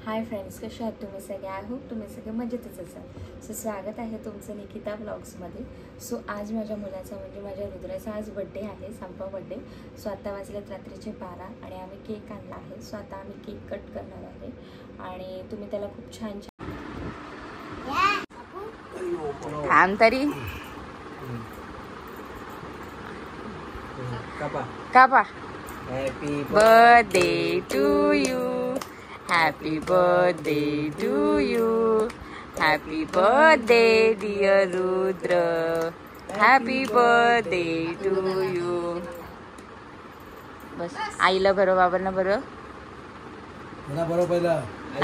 Hi friends, कसे आहात तुम्ही सगळे? आय होप तुम्ही सगळे मजेतच असाल. सो स्वागत आहे तुमचं निकिता ब्लॉग्समध्ये. सो आज माझ्या मुलाचा म्हणजे माझ्या रुद्राचा आज बड्डे आहे, 6वा बड्डे. सो आता वाजलेत रात्रीचे 12 आणि आम्ही केक आणला आहे. सो आता आम्ही केक कट करणार आहे आणि तुम्ही त्याला खूप छान थांब तरी कापा. Happy birthday to you, happy birthday to you, happy birthday dear Rudra, happy birthday to you. बस आईला बरं, बाबांना बरं,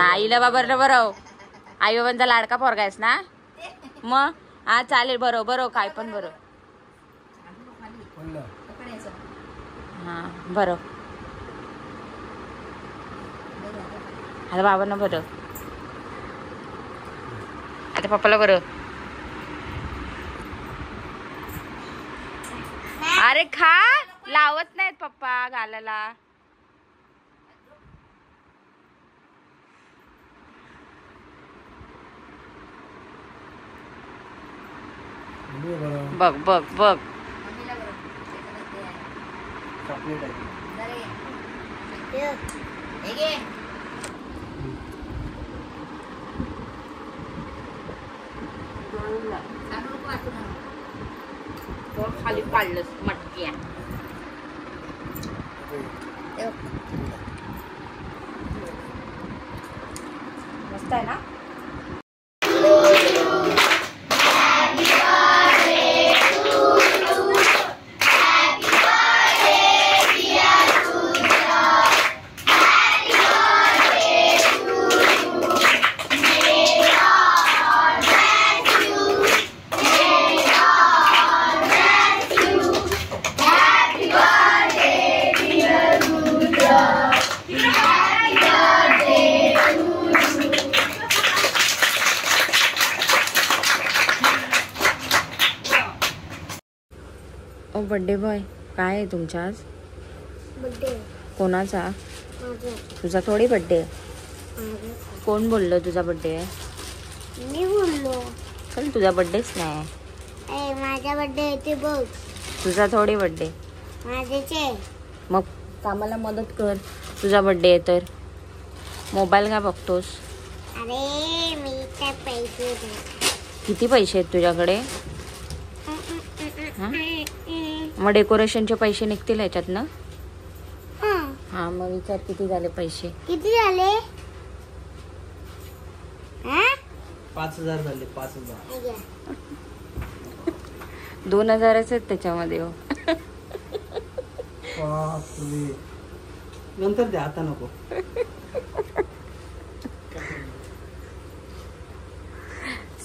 आईला बाबांना बरं. आई बाबांचा लाडका पोरगा आहेस ना मग. हा चालेल, बरं काय पण बरं. हा बरं. आता बाबांना बरं, आता पप्पाला बरं. अरे खा, लावत नाहीत पप्पा गालाला. बघ बघ बघ. खाली पाडलंस मटक्या. मस्त आहे ना. ओ बर्थडे बॉय, काय आहे तुमचा आज बर्थडे? कोणाचा? माझा. तुझा थोडी बर्थडे आहे. माझा. कोण बोललं तुझा बर्थडे आहे? मी बोललो. चल, तुझा बर्थडेच नाही. ए, माझा बर्थडे आहे ते बघ. तुझा थोडी बर्थडे. माझ्याचे. मग कामाला मदत कर. तुझा बर्थडे आहे तर मोबाईल का बघतोस? अरे मी काय पैसे दे. किती पैसे आहेत तुझ्याकडे? हा? मग डेकोरेशनचे पैसे निघतील ह्याच्यातनं? हा, मग विचार किती झाले पैसे. किती झाले? 5,000 झाले. 5,000. 2,000च आहेत त्याच्यामध्ये. हो, नंतर द्या, आता नको.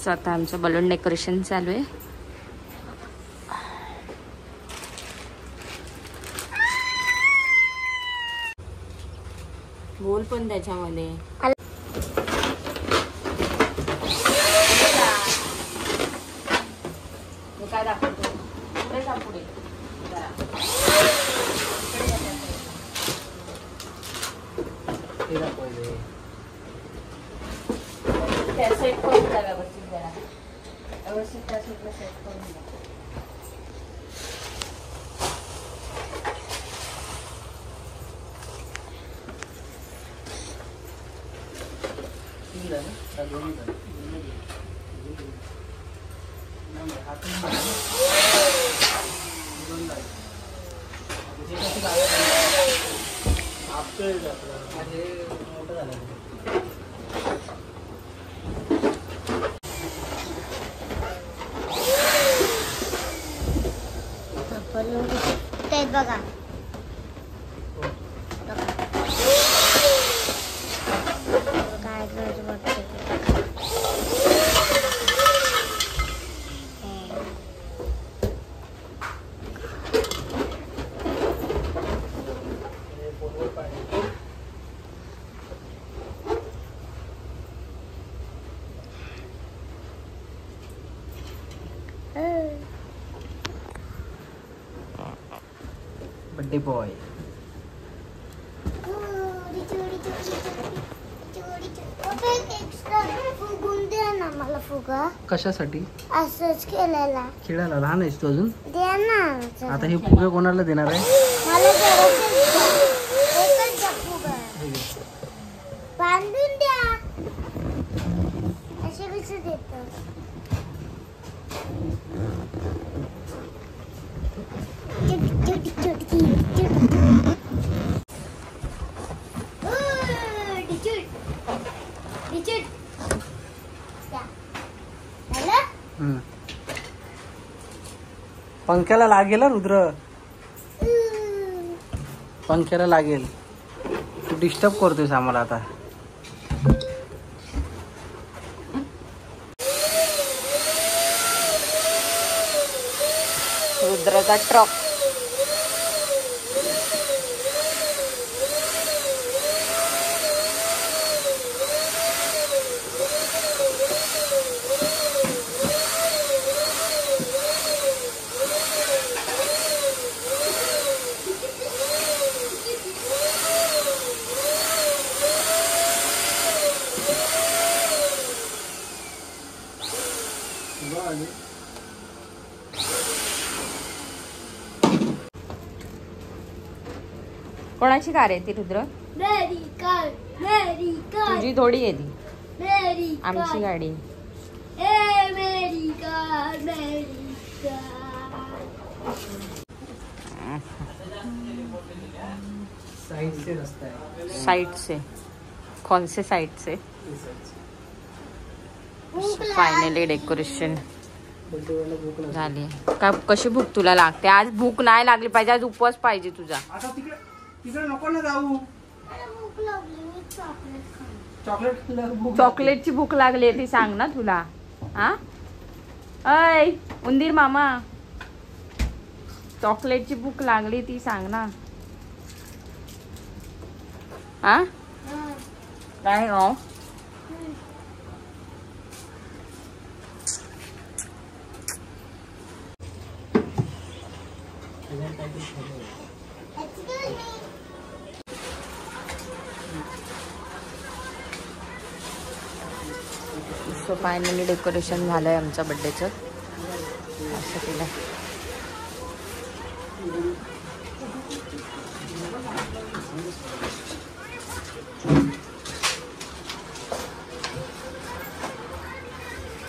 स्वतः आमचं बलून डेकोरेशन चालू आहे. बोल पण त्याच्यामध्ये. काय दाखवतो? पुढे जा, पुढे त्या सेट करून द्या व्यवस्थित. जरा व्यवस्थित त्या सेटला सेट करून द्या. ते बघा. काय करायचं बघते. Birthday boy. चोरी चोरी चोरी चोरी चोरी चोरी. एक एक्स्ट्रा फुगून द्या ना मला फुगा कशासाठी? असंच केलेला खेळायला लहान आहेस तू अजून? द्या ना आता हे फुगे कोणाला देणार आहे? मला एकच द्या फुगा बांधून द्या असे कसं देतं पंख्याला लागेल रुद्र, पंख्याला लागेल. तू डिस्टर्ब करतोयस आम्हाला आता. रुद्राचा ट्रक. कोणाची कार आहे ती रुद्र? तुझी थोडी आहे ती, आमची गाडी. साइड से रास्ता है. साइड से? कौन से साइड से? फायनली डेकोरेशन झाली. का कशी भूक तुला लागते? आज भूक नाही लागली पाहिजे, आज उपवास पाहिजे तुझा. आता तिकडे तिकडे नको ना जाऊ. चॉकलेट चॉकलेटची भूक लागली ती सांग ना तुला. हा अय उंदीर मामा, चॉकलेटची भूक लागली ती सांग ना. हा काय हो? सो फायनली डेकोरेशन झालंय आमच्या बर्थडेचं. असं केलं.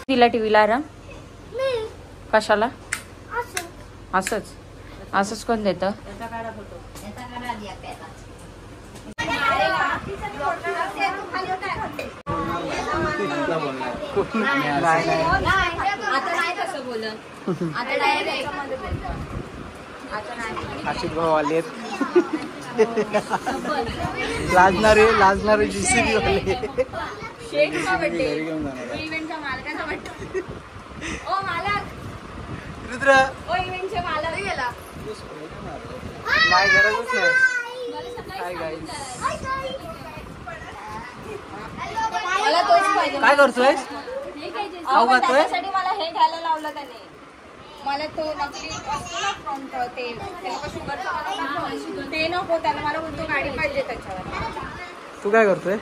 तिला टीव्हीला रंग कशाला? असंच असंच कोण देतं? आशिष भाऊ आले. लाजणारे जीसीबी वाले. रुद्र नाही, गरजच नाही. काय करतोय? खाऊ खातोय? मला हे घ्यायला लावलं त्याने. मला तो नकली असतो ना फ्रंट ते शुगर ते नको त्याला. मला बोलतो गाडी पाहिजे त्याच्यावर. तू काय करतोय?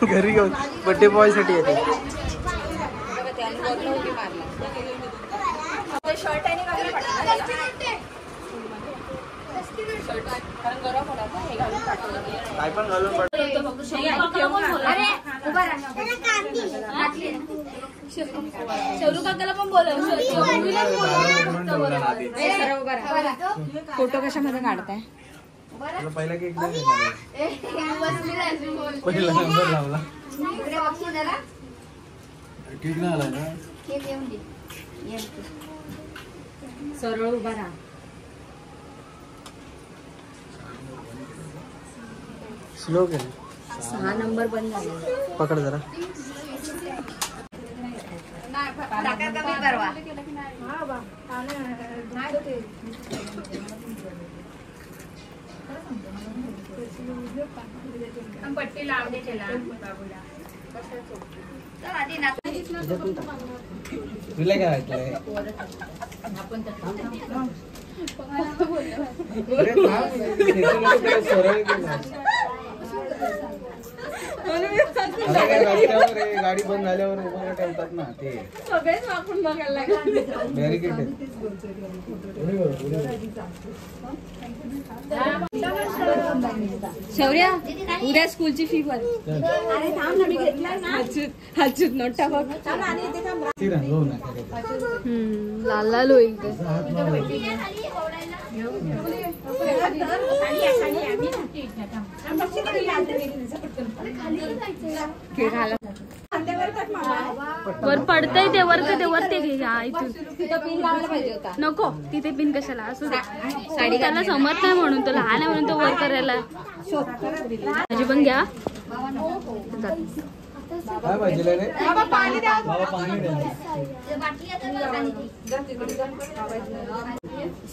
घरी घेऊन बर्थडे बॉय साठी येते. शर्ट आणि गरम होणार हे घालून पाठवलं. काय पण घालून फोटो कशामध्ये काढताय? पहिला केक पहिला नंबर लावला. केक नाही आला ना. सरळ उभा राहा. स्लो केलं. 6 नंबर बंद झाले. पकड जरा. पट्टी लावली त्याला. तुला काय वाटलंय? सरळ गेला. आता काय रस्त्यावर आहे, गाडी बंद झाल्यावर उभं ठेवतात ना ते सगळेच वाकून बघायला लागले. बॅरिकेड आहे. शौर्या उद्या स्कूलची फी भर. अरे थांब ना, मी घेतला ना. हाचूत नोट टाक. तिरा हो ना लाल लाल होईल ते. वर पडतंय ते वरते घे. हा इथून तिथं पिन लावायला पाहिजे होता. नको तिथे पिन कशाला असू दे. साडी त्याला समजत नाही म्हणून तो लहान आहे म्हणून तो वर करायला. माझी पण घ्या. काय पाहिजे रे बाबा पाणी द्या. बाबा पाणी द्या.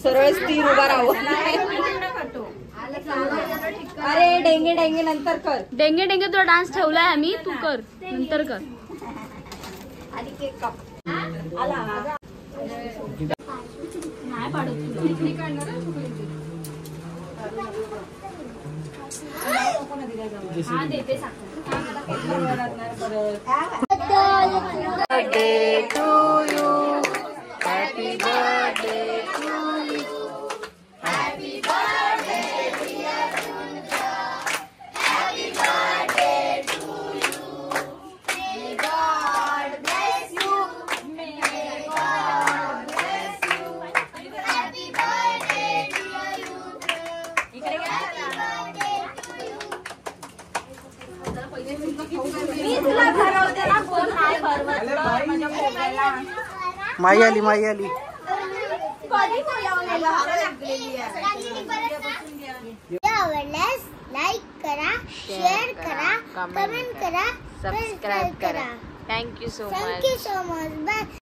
सरळ स्थिर उभा राहावं. अरे डेंगे डेंगे नंतर कर. डेंगे डेंगे तुला डान्स ठेवलाय आम्ही, तू कर नंतर कर. आणि केक काप. नाही पाडत हा देते birthday to you. Happy birthday to you. माई आली माई आली. आवडल्यास लाईक करा, शेअर करा, कमेंट करा, सबस्क्राईब करा. Thank you so thank you so much. Bye.